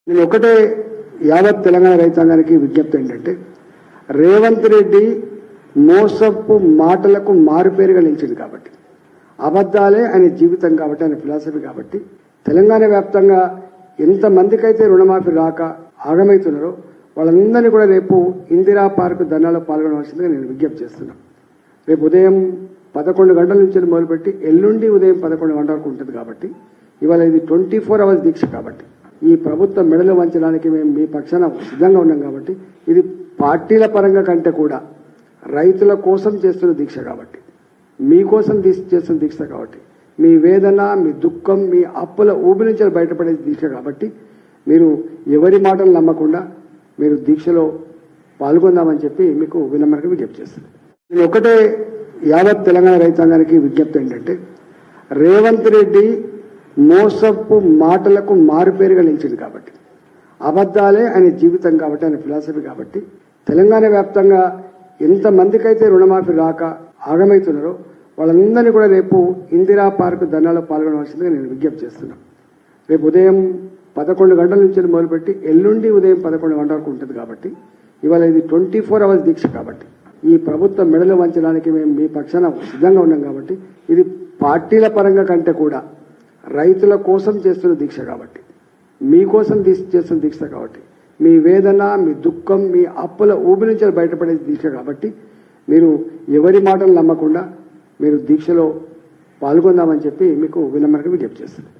నేను ఒకటే యావత్ తెలంగాణ రైతాంగానికి విజ్ఞప్తి ఏంటంటే రేవంత్ రెడ్డి మోసపు మాటలకు మారుపేరుగా నిలిచింది కాబట్టి అబద్ధాలే ఆయన జీవితం కాబట్టి ఆయన ఫిలాసఫీ కాబట్టి తెలంగాణ వ్యాప్తంగా ఎంతమందికైతే రుణమాఫీ రాక ఆగమవుతున్నారో వాళ్ళందరినీ కూడా రేపు ఇందిరా పార్క్ ధర్నాలో పాల్గొనవలసిందిగా నేను విజ్ఞప్తి చేస్తున్నాను. రేపు ఉదయం 11 గంటల నుంచి మొదలుపెట్టి ఎల్లుండి ఉదయం 11 గంటల వరకు ఉంటుంది కాబట్టి ఇవాళ ఇది 24 అవర్స్ దీక్ష కాబట్టి ఈ ప్రభుత్వం మెడలు వంచడానికి మేము మీ పక్షాన సిద్ధంగా ఉన్నాం కాబట్టి ఇది పార్టీల పరంగా కంటే కూడా రైతుల కోసం చేస్తున్న దీక్ష కాబట్టి మీకోసం చేస్తున్న దీక్ష కాబట్టి మీ వేదన మీ దుఃఖం మీ అప్పుల ఊబి నుంచి బయటపడే దీక్ష కాబట్టి మీరు ఎవరి మాటలు నమ్మకుండా మీరు దీక్షలో పాల్గొందామని చెప్పి మీకు వినమ్రంగా విజ్ఞప్తి చేస్తున్నాను. నేను ఒకటే యావత్ తెలంగాణ రైతాంగానికి విజ్ఞప్తి ఏంటంటే రేవంత్ రెడ్డి మోసపు మాటలకు మారుపేరుగా నిలిచింది కాబట్టి అబద్ధాలే ఆయన జీవితం కాబట్టి ఆయన ఫిలాసఫీ కాబట్టి తెలంగాణ వ్యాప్తంగా ఎంతమందికైతే రుణమాఫీ రాక ఆగమవుతున్నారో వాళ్ళందరినీ కూడా రేపు ఇందిరా పార్క్ ధర్నాలో పాల్గొనవలసిందిగా నేను విజ్ఞప్తి చేస్తున్నాను. రేపు ఉదయం 11 గంటల నుంచి మొదలుపెట్టి ఎల్లుండి ఉదయం 11 గంటల వరకు ఉంటుంది కాబట్టి ఇవాళ ఇది 24 అవర్స్ దీక్ష కాబట్టి ఈ ప్రభుత్వం మెడలు వంచడానికి మేము మీ పక్షాన సిద్ధంగా ఉన్నాం కాబట్టి ఇది పార్టీల పరంగా కంటే కూడా రైతుల కోసం చేస్తున్న దీక్ష కాబట్టి మీకోసం చేస్తున్న దీక్ష కాబట్టి మీ వేదన మీ దుఃఖం మీ అప్పుల ఊబి నుంచి బయటపడే దీక్ష కాబట్టి మీరు ఎవరి మాటలు నమ్మకుండా మీరు దీక్షలో పాల్గొందామని చెప్పి మీకు వినమ్రంగా విజ్ఞప్తి చేస్తున్నాను.